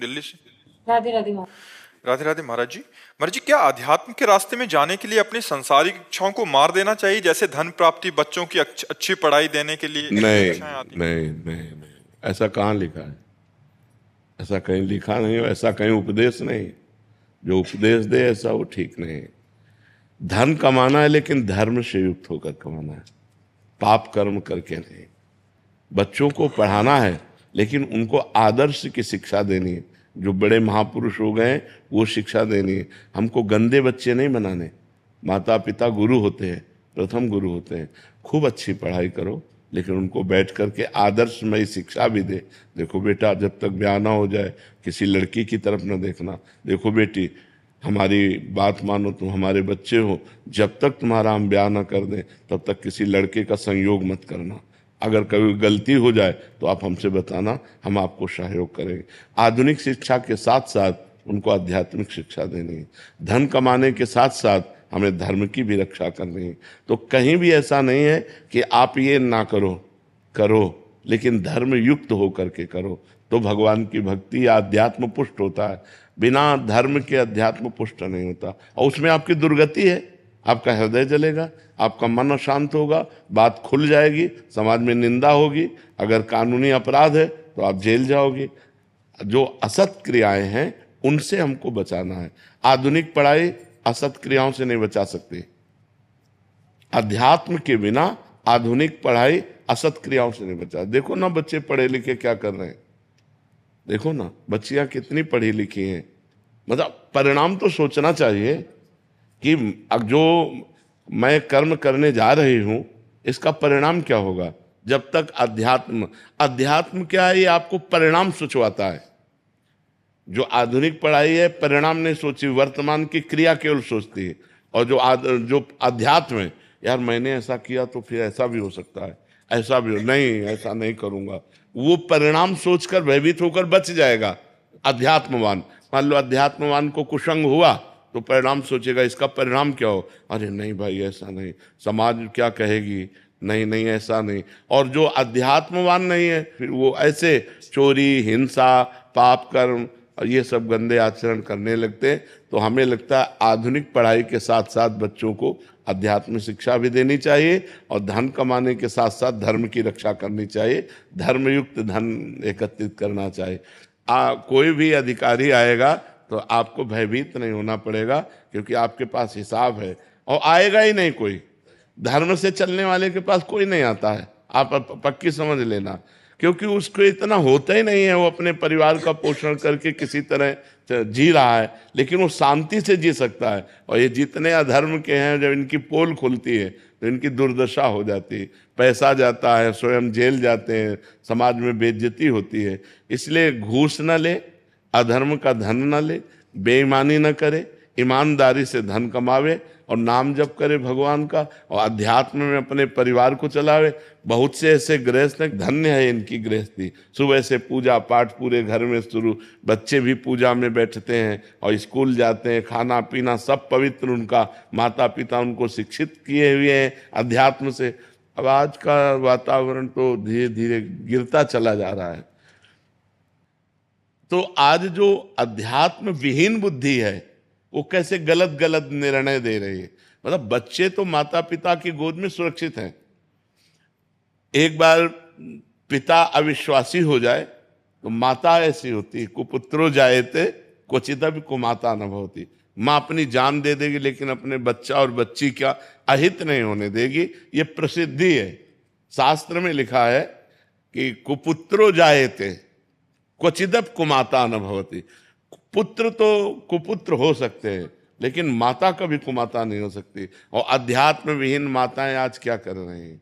दिल्ली से। राधे राधे माँ। राधे राधे महाराज जी। महाराज जी, क्या अध्यात्म के रास्ते में जाने के लिए अपनी सांसारिक इच्छाओं को मार देना चाहिए, जैसे धन प्राप्ति, बच्चों की अच्छी पढ़ाई देने के लिए इतनी नहीं इच्छाएं आती नहीं नहीं नहीं, ऐसा कहाँ लिखा है? ऐसा कहीं लिखा नहीं हो, ऐसा कहीं उपदेश नहीं। जो उपदेश दे ऐसा वो ठीक नहीं है। धन कमाना है लेकिन धर्म से युक्त होकर कमाना है, पाप कर्म करके नहीं। बच्चों को पढ़ाना है लेकिन उनको आदर्श की शिक्षा देनी है। जो बड़े महापुरुष हो गए वो शिक्षा देनी है। हमको गंदे बच्चे नहीं बनाने। माता पिता गुरु होते हैं, प्रथम गुरु होते हैं। खूब अच्छी पढ़ाई करो लेकिन उनको बैठ करके आदर्शमय शिक्षा भी दे। देखो बेटा, जब तक ब्याह ना हो जाए किसी लड़की की तरफ न देखना। देखो बेटी, हमारी बात मानो, तुम हमारे बच्चे हो, जब तक तुम्हारा हम ब्याह ना कर दें तब तक किसी लड़के का संयोग मत करना। अगर कभी गलती हो जाए तो आप हमसे बताना, हम आपको सहयोग करेंगे। आधुनिक शिक्षा के साथ साथ उनको आध्यात्मिक शिक्षा देनी है। धन कमाने के साथ साथ हमें धर्म की भी रक्षा करनी है। तो कहीं भी ऐसा नहीं है कि आप ये ना करो, करो लेकिन धर्म युक्त होकर के करो, तो भगवान की भक्ति या अध्यात्म पुष्ट होता है। बिना धर्म के अध्यात्म पुष्ट नहीं होता, और उसमें आपकी दुर्गति है। आपका हृदय जलेगा, आपका मन अशांत होगा, बात खुल जाएगी, समाज में निंदा होगी। अगर कानूनी अपराध है तो आप जेल जाओगे। जो असत क्रियाएं हैं उनसे हमको बचाना है। आधुनिक पढ़ाई असत क्रियाओं से नहीं बचा सकती। अध्यात्म के बिना आधुनिक पढ़ाई असत क्रियाओं से नहीं बचा। देखो ना बच्चे पढ़े लिखे क्या कर रहे हैं, देखो ना बच्चियां कितनी पढ़ी लिखी हैं। मतलब परिणाम तो सोचना चाहिए कि अब जो मैं कर्म करने जा रही हूं इसका परिणाम क्या होगा। जब तक अध्यात्म क्या है, ये आपको परिणाम सोचवाता है। जो आधुनिक पढ़ाई है परिणाम नहीं सोची, वर्तमान की क्रिया केवल सोचती है। और जो अध्यात्म है, यार मैंने ऐसा किया तो फिर ऐसा भी हो सकता है, ऐसा भी हो, नहीं ऐसा नहीं करूंगा, वो परिणाम सोचकर भयभीत होकर बच जाएगा। अध्यात्मवान, मान लो अध्यात्मवान को कुसंग हुआ तो परिणाम सोचेगा इसका परिणाम क्या हो, अरे नहीं भाई ऐसा नहीं, समाज क्या कहेगी, नहीं नहीं ऐसा नहीं। और जो अध्यात्मवान नहीं है फिर वो ऐसे चोरी, हिंसा, पाप कर्म और ये सब गंदे आचरण करने लगते हैं। तो हमें लगता है आधुनिक पढ़ाई के साथ साथ बच्चों को अध्यात्म शिक्षा भी देनी चाहिए और धन कमाने के साथ साथ धर्म की रक्षा करनी चाहिए। धर्मयुक्त धन एकत्रित करना चाहिए। कोई भी अधिकारी आएगा तो आपको भयभीत नहीं होना पड़ेगा, क्योंकि आपके पास हिसाब है, और आएगा ही नहीं कोई। धर्म से चलने वाले के पास कोई नहीं आता है, आप पक्की समझ लेना, क्योंकि उसको इतना होता ही नहीं है। वो अपने परिवार का पोषण करके किसी तरह जी रहा है, लेकिन वो शांति से जी सकता है। और ये जितने अधर्म के हैं, जब इनकी पोल खुलती है तो इनकी दुर्दशा हो जाती है, पैसा जाता है, स्वयं जेल जाते हैं, समाज में बेइज्जती होती है। इसलिए घूस न ले, अधर्म का धन न ले, बेईमानी न करे, ईमानदारी से धन कमावे और नाम जप करे भगवान का, और अध्यात्म में अपने परिवार को चलावे। बहुत से ऐसे गृहस्थ, धन्य है इनकी गृहस्थी। सुबह से पूजा पाठ पूरे घर में शुरू, बच्चे भी पूजा में बैठते हैं और स्कूल जाते हैं, खाना पीना सब पवित्र, उनका माता पिता उनको शिक्षित किए हुए हैं अध्यात्म से। अब आज का वातावरण तो धीरे धीरे गिरता चला जा रहा है। तो आज जो अध्यात्म विहीन बुद्धि है वो कैसे गलत गलत निर्णय दे रही है। मतलब बच्चे तो माता पिता की गोद में सुरक्षित हैं। एक बार पिता अविश्वासी हो जाए तो माता ऐसी होती, कुपुत्रो जायते क्वचिदपि कुमाता न भवति। माँ अपनी जान दे देगी लेकिन अपने बच्चा और बच्ची का अहित नहीं होने देगी। ये प्रसिद्धि है, शास्त्र में लिखा है कि कुपुत्रो जायते क्वचिदपि कुमाता न भवति। पुत्र तो कुपुत्र हो सकते हैं लेकिन माता कभी कुमाता नहीं हो सकती। और अध्यात्म विहीन माताएं आज क्या कर रही हैं,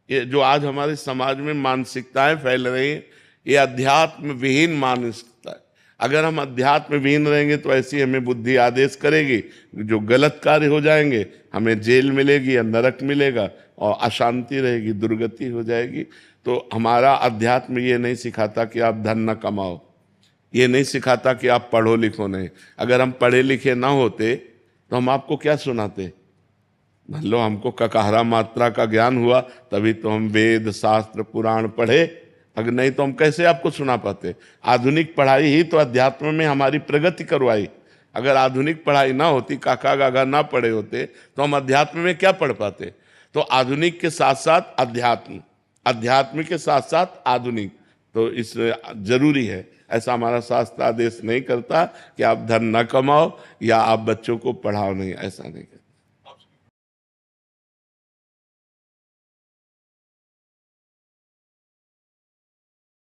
ये जो आज हमारे समाज में मानसिकताएं फैल रही हैं, ये अध्यात्म विहीन मानसिकता है। अगर हम अध्यात्म विहीन रहेंगे तो ऐसी हमें बुद्धि आदेश करेगी, जो गलत कार्य हो जाएंगे, हमें जेल मिलेगी या नरक मिलेगा और अशांति रहेगी, दुर्गति हो जाएगी। तो हमारा अध्यात्म ये नहीं सिखाता कि आप धन न कमाओ, ये नहीं सिखाता कि आप पढ़ो लिखो नहीं। अगर हम पढ़े लिखे ना होते तो हम आपको क्या सुनाते। मान लो हमको ककाहरा मात्रा का ज्ञान हुआ तभी तो हम वेद शास्त्र पुराण पढ़े अगर नहीं तो हम कैसे आपको सुना पाते। आधुनिक पढ़ाई ही तो अध्यात्म में हमारी प्रगति करवाई। अगर आधुनिक पढ़ाई ना होती, काका गागा ना पढ़े होते, तो हम अध्यात्म में क्या पढ़ पाते। तो आधुनिक के साथ साथ अध्यात्म, अध्यात्म के साथ साथ आधुनिक, तो इस जरूरी है। ऐसा हमारा शास्त्र आदेश नहीं करता कि आप धन न कमाओ या आप बच्चों को पढ़ाओ नहीं, ऐसा नहीं करता।